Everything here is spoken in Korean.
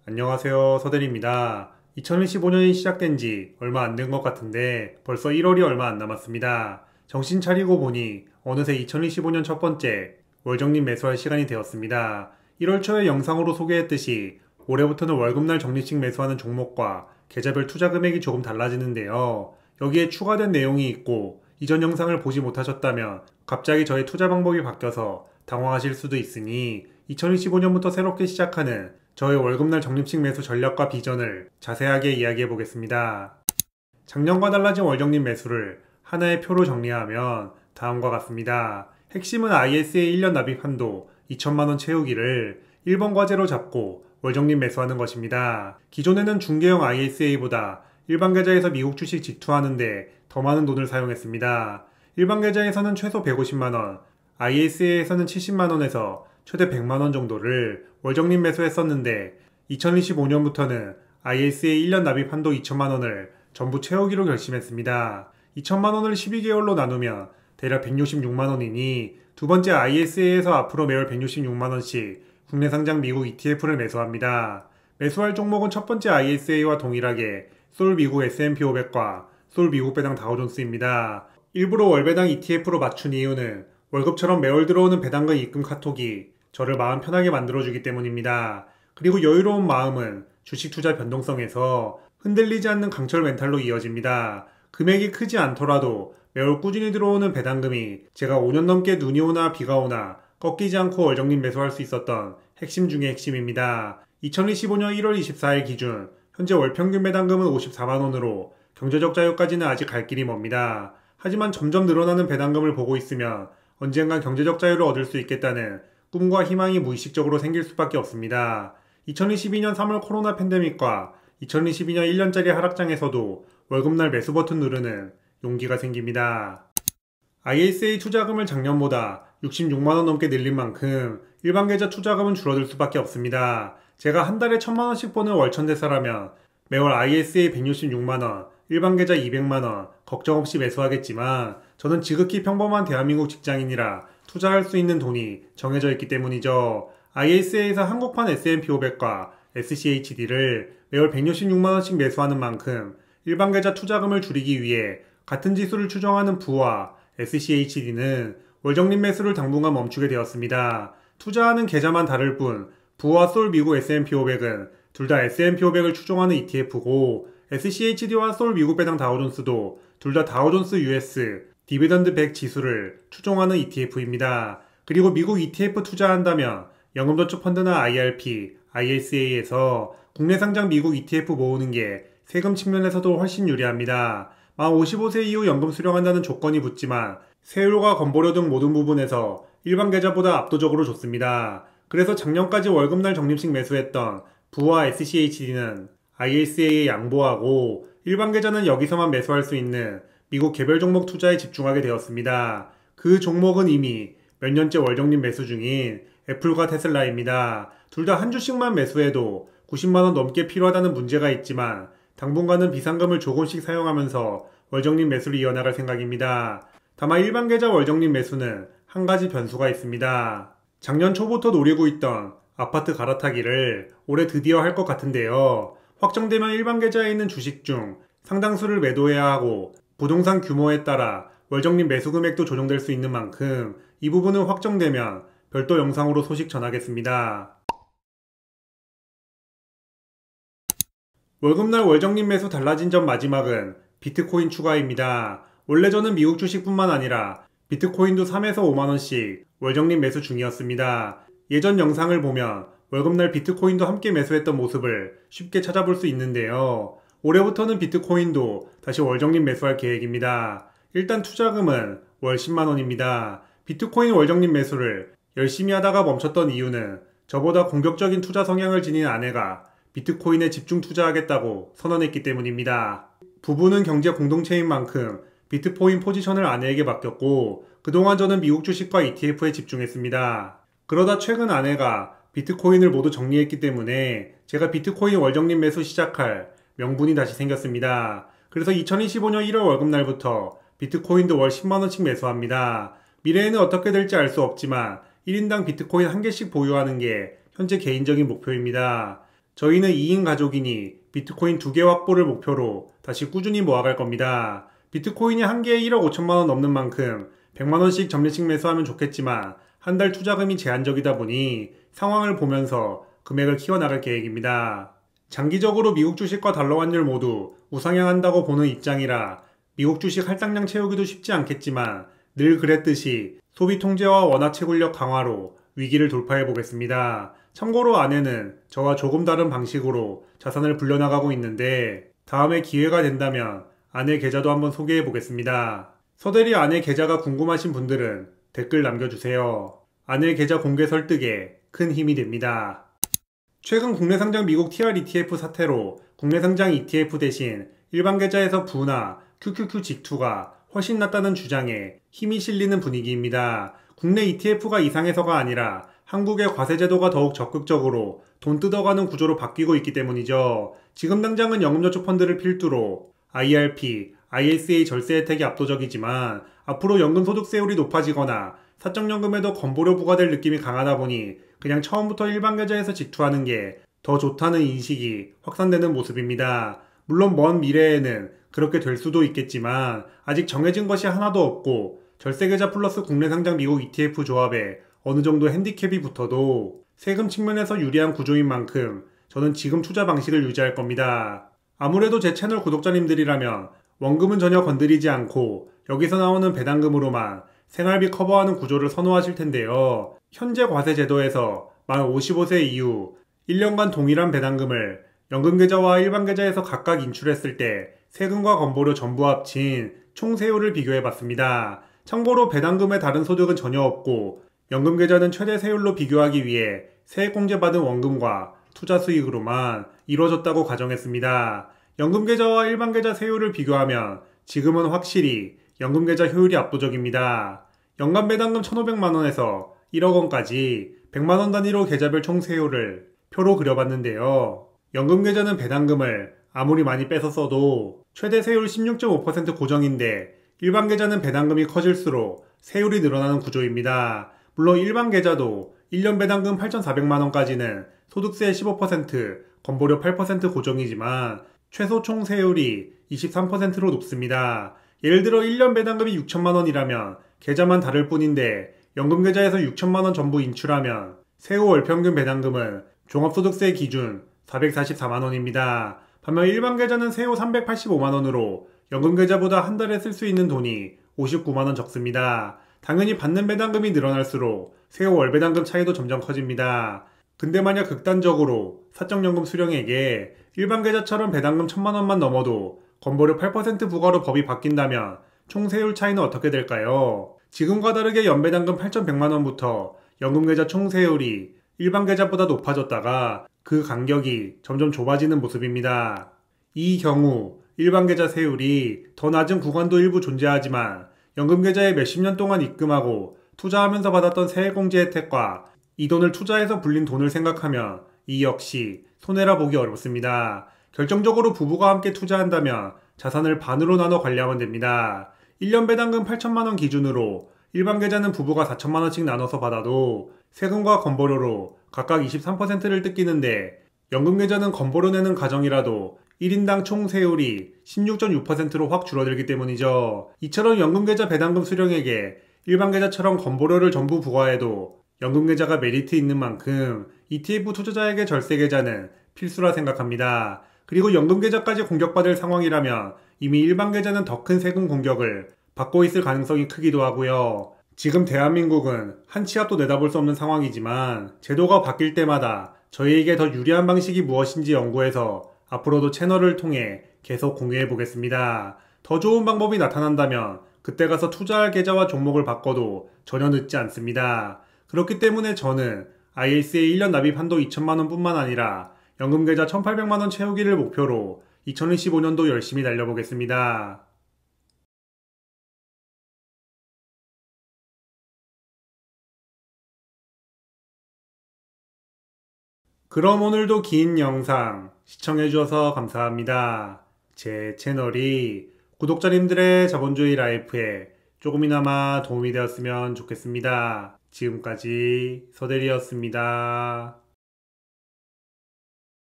안녕하세요. 서대리입니다. 2015년이 시작된 지 얼마 안 된 것 같은데 벌써 1월이 얼마 안 남았습니다. 정신 차리고 보니 어느새 2025년 첫 번째 월정립 매수할 시간이 되었습니다. 1월 초에 영상으로 소개했듯이 올해부터는 월급날 적립식 매수하는 종목과 계좌별 투자 금액이 조금 달라지는데요. 여기에 추가된 내용이 있고 이전 영상을 보지 못하셨다면 갑자기 저의 투자 방법이 바뀌어서 당황하실 수도 있으니 2025년부터 새롭게 시작하는 저의 월급날 적립식 매수 전략과 비전을 자세하게 이야기해 보겠습니다. 작년과 달라진 월적립 매수를 하나의 표로 정리하면 다음과 같습니다. 핵심은 ISA 1년 납입 한도 2천만원 채우기를 1번 과제로 잡고 월적립 매수하는 것입니다. 기존에는 중개형 ISA보다 일반 계좌에서 미국 주식 직투하는데 더 많은 돈을 사용했습니다. 일반 계좌에서는 최소 150만원, ISA에서는 70만원에서 최대 100만원 정도를 월적립 매수했었는데 2025년부터는 ISA 1년 납입 한도 2천만원을 전부 채우기로 결심했습니다. 2천만원을 12개월로 나누면 대략 166만원이니 두 번째 ISA에서 앞으로 매월 166만원씩 국내 상장 미국 ETF를 매수합니다. 매수할 종목은 첫 번째 ISA와 동일하게 솔 미국 S&P 500과 솔 미국 배당 다우존스입니다. 일부러 월배당 ETF로 맞춘 이유는 월급처럼 매월 들어오는 배당금 입금 카톡이 저를 마음 편하게 만들어주기 때문입니다. 그리고 여유로운 마음은 주식 투자 변동성에서 흔들리지 않는 강철 멘탈로 이어집니다. 금액이 크지 않더라도 매월 꾸준히 들어오는 배당금이 제가 5년 넘게 눈이 오나 비가 오나 꺾이지 않고 월적립 매수할 수 있었던 핵심 중의 핵심입니다. 2025년 1월 24일 기준 현재 월평균 배당금은 54만원으로 경제적 자유까지는 아직 갈 길이 먼니다. 하지만 점점 늘어나는 배당금을 보고 있으면 언젠간 경제적 자유를 얻을 수 있겠다는 꿈과 희망이 무의식적으로 생길 수밖에 없습니다. 2022년 3월 코로나 팬데믹과 2022년 1년짜리 하락장에서도 월급날 매수 버튼 누르는 용기가 생깁니다. ISA 투자금을 작년보다 66만원 넘게 늘린 만큼 일반 계좌 투자금은 줄어들 수밖에 없습니다. 제가 한 달에 1000만원씩 버는 월천대사라면 매월 ISA 166만원, 일반 계좌 200만원 걱정 없이 매수하겠지만 저는 지극히 평범한 대한민국 직장인이라 투자할 수 있는 돈이 정해져 있기 때문이죠. ISA에서 한국판 S&P 500과 SCHD를 매월 166만원씩 매수하는 만큼 일반 계좌 투자금을 줄이기 위해 같은 지수를 추정하는 부와 SCHD는 월적립 매수를 당분간 멈추게 되었습니다. 투자하는 계좌만 다를 뿐 부와 솔 미국 S&P 500은 둘 다 S&P 500을 추종하는 ETF고 SCHD와 솔 미국 배당 다우존스도 둘 다 다우존스 US 디비던드 100 지수를 추종하는 ETF입니다. 그리고 미국 ETF 투자한다면 연금저축펀드나 IRP, ISA에서 국내 상장 미국 ETF 모으는 게 세금 측면에서도 훨씬 유리합니다. 만 55세 이후 연금 수령한다는 조건이 붙지만 세율과 건보료 등 모든 부분에서 일반 계좌보다 압도적으로 좋습니다. 그래서 작년까지 월급날 적립식 매수했던 부와 SCHD는 ISA에 양보하고 일반 계좌는 여기서만 매수할 수 있는 미국 개별 종목 투자에 집중하게 되었습니다. 그 종목은 이미 몇 년째 월적립 매수 중인 애플과 테슬라입니다. 둘 다 한 주씩만 매수해도 90만원 넘게 필요하다는 문제가 있지만 당분간은 비상금을 조금씩 사용하면서 월적립 매수를 이어나갈 생각입니다. 다만 일반 계좌 월적립 매수는 한 가지 변수가 있습니다. 작년 초부터 노리고 있던 아파트 갈아타기를 올해 드디어 할 것 같은데요. 확정되면 일반 계좌에 있는 주식 중 상당수를 매도해야 하고 부동산 규모에 따라 월적립 매수 금액도 조정될 수 있는 만큼 이 부분은 확정되면 별도 영상으로 소식 전하겠습니다. 월급날 월적립 매수 달라진 점 마지막은 비트코인 추가입니다. 원래 저는 미국 주식뿐만 아니라 비트코인도 3에서 5만원씩 월적립 매수 중이었습니다. 예전 영상을 보면 월급날 비트코인도 함께 매수했던 모습을 쉽게 찾아볼 수 있는데요. 올해부터는 비트코인도 다시 월적립 매수할 계획입니다. 일단 투자금은 월 10만원입니다. 비트코인 월적립 매수를 열심히 하다가 멈췄던 이유는 저보다 공격적인 투자 성향을 지닌 아내가 비트코인에 집중 투자하겠다고 선언했기 때문입니다. 부부는 경제 공동체인 만큼 비트코인 포지션을 아내에게 맡겼고 그동안 저는 미국 주식과 ETF에 집중했습니다. 그러다 최근 아내가 비트코인을 모두 정리했기 때문에 제가 비트코인 월적립 매수 시작할 명분이 다시 생겼습니다. 그래서 2025년 1월 월급날부터 비트코인도 월 10만원씩 매수합니다. 미래에는 어떻게 될지 알 수 없지만 1인당 비트코인 한 개씩 보유하는 게 현재 개인적인 목표입니다. 저희는 2인 가족이니 비트코인 2개 확보를 목표로 다시 꾸준히 모아갈 겁니다. 비트코인이 한 개에 1억 5천만 원 넘는 만큼 100만 원씩 점례식 매수하면 좋겠지만 한 달 투자금이 제한적이다 보니 상황을 보면서 금액을 키워나갈 계획입니다. 장기적으로 미국 주식과 달러 환율 모두 우상향한다고 보는 입장이라 미국 주식 할당량 채우기도 쉽지 않겠지만 늘 그랬듯이 소비 통제와 원화 채굴력 강화로 위기를 도파해 보겠습니다. 참고로 아내는 저와 조금 다른 방식으로 자산을 불려나가고 있는데 다음에 기회가 된다면 아내 계좌도 한번 소개해 보겠습니다. 서대리 아내 계좌가 궁금하신 분들은 댓글 남겨주세요. 아내 계좌 공개 설득에 큰 힘이 됩니다. 최근 국내 상장 미국 TR ETF 사태로 국내 상장 ETF 대신 일반 계좌에서 부나 QQQ 직투가 훨씬 낫다는 주장에 힘이 실리는 분위기입니다. 국내 ETF가 이상해서가 아니라 한국의 과세제도가 더욱 적극적으로 돈 뜯어가는 구조로 바뀌고 있기 때문이죠. 지금 당장은 연금저축펀드를 필두로 IRP, ISA 절세 혜택이 압도적이지만 앞으로 연금소득세율이 높아지거나 사적연금에도 건보료 부과될 느낌이 강하다 보니 그냥 처음부터 일반 계좌에서 직투하는 게 더 좋다는 인식이 확산되는 모습입니다. 물론 먼 미래에는 그렇게 될 수도 있겠지만 아직 정해진 것이 하나도 없고 절세계좌 플러스 국내 상장 미국 ETF 조합에 어느 정도 핸디캡이 붙어도 세금 측면에서 유리한 구조인 만큼 저는 지금 투자 방식을 유지할 겁니다. 아무래도 제 채널 구독자님들이라면 원금은 전혀 건드리지 않고 여기서 나오는 배당금으로만 생활비 커버하는 구조를 선호하실 텐데요. 현재 과세제도에서 만 55세 이후 1년간 동일한 배당금을 연금계좌와 일반계좌에서 각각 인출했을 때 세금과 건보료 전부 합친 총 세율을 비교해봤습니다. 참고로 배당금의 다른 소득은 전혀 없고 연금계좌는 최대 세율로 비교하기 위해 세액공제 받은 원금과 투자 수익으로만 이루어졌다고 가정했습니다. 연금계좌와 일반계좌 세율을 비교하면 지금은 확실히 연금계좌 효율이 압도적입니다. 연간 배당금 1,500만원에서 1억원까지 100만원 단위로 계좌별 총 세율을 표로 그려봤는데요. 연금계좌는 배당금을 아무리 많이 빼서 써도 최대 세율 16.5% 고정인데 일반계좌는 배당금이 커질수록 세율이 늘어나는 구조입니다. 물론 일반계좌도 1년 배당금 8,400만원까지는 소득세 15%, 건보료 8% 고정이지만 최소 총 세율이 23%로 높습니다. 예를 들어 1년 배당금이 6천만원이라면 계좌만 다를 뿐인데 연금계좌에서 6천만원 전부 인출하면 세후 월평균 배당금은 종합소득세 기준 444만원입니다. 반면 일반계좌는 세후 385만원으로 연금계좌보다 한 달에 쓸 수 있는 돈이 59만원 적습니다. 당연히 받는 배당금이 늘어날수록 세후 월배당금 차이도 점점 커집니다. 근데 만약 극단적으로 사적연금 수령액에 일반계좌처럼 배당금 1,000만원만 넘어도 건보료 8% 부과로 법이 바뀐다면 총 세율 차이는 어떻게 될까요? 지금과 다르게 연배당금 8,100만원부터 연금계좌 총 세율이 일반계좌보다 높아졌다가 그 간격이 점점 좁아지는 모습입니다. 이 경우 일반계좌 세율이 더 낮은 구간도 일부 존재하지만 연금계좌에 몇십 년 동안 입금하고 투자하면서 받았던 세액공제 혜택과 이 돈을 투자해서 불린 돈을 생각하면 이 역시 손해라 보기 어렵습니다. 결정적으로 부부가 함께 투자한다면 자산을 반으로 나눠 관리하면 됩니다. 1년 배당금 8천만원 기준으로 일반계좌는 부부가 4천만원씩 나눠서 받아도 세금과 건보료로 각각 23%를 뜯기는데 연금계좌는 건보료 내는 가정이라도 1인당 총 세율이 16.6%로 확 줄어들기 때문이죠. 이처럼 연금계좌 배당금 수령액에 일반계좌처럼 건보료를 전부 부과해도 연금계좌가 메리트 있는 만큼 ETF 투자자에게 절세계좌는 필수라 생각합니다. 그리고 연금계좌까지 공격받을 상황이라면 이미 일반계좌는 더 큰 세금 공격을 받고 있을 가능성이 크기도 하고요. 지금 대한민국은 한 치 앞도 내다볼 수 없는 상황이지만 제도가 바뀔 때마다 저희에게 더 유리한 방식이 무엇인지 연구해서 앞으로도 채널을 통해 계속 공유해 보겠습니다. 더 좋은 방법이 나타난다면 그때 가서 투자할 계좌와 종목을 바꿔도 전혀 늦지 않습니다. 그렇기 때문에 저는 ISA 1년 납입 한도 2천만원 뿐만 아니라 연금계좌 1,800만원 채우기를 목표로 2025년도 열심히 달려보겠습니다. 그럼 오늘도 긴 영상 시청해주셔서 감사합니다. 제 채널이 구독자님들의 자본주의 라이프에 조금이나마 도움이 되었으면 좋겠습니다. 지금까지 서대리였습니다.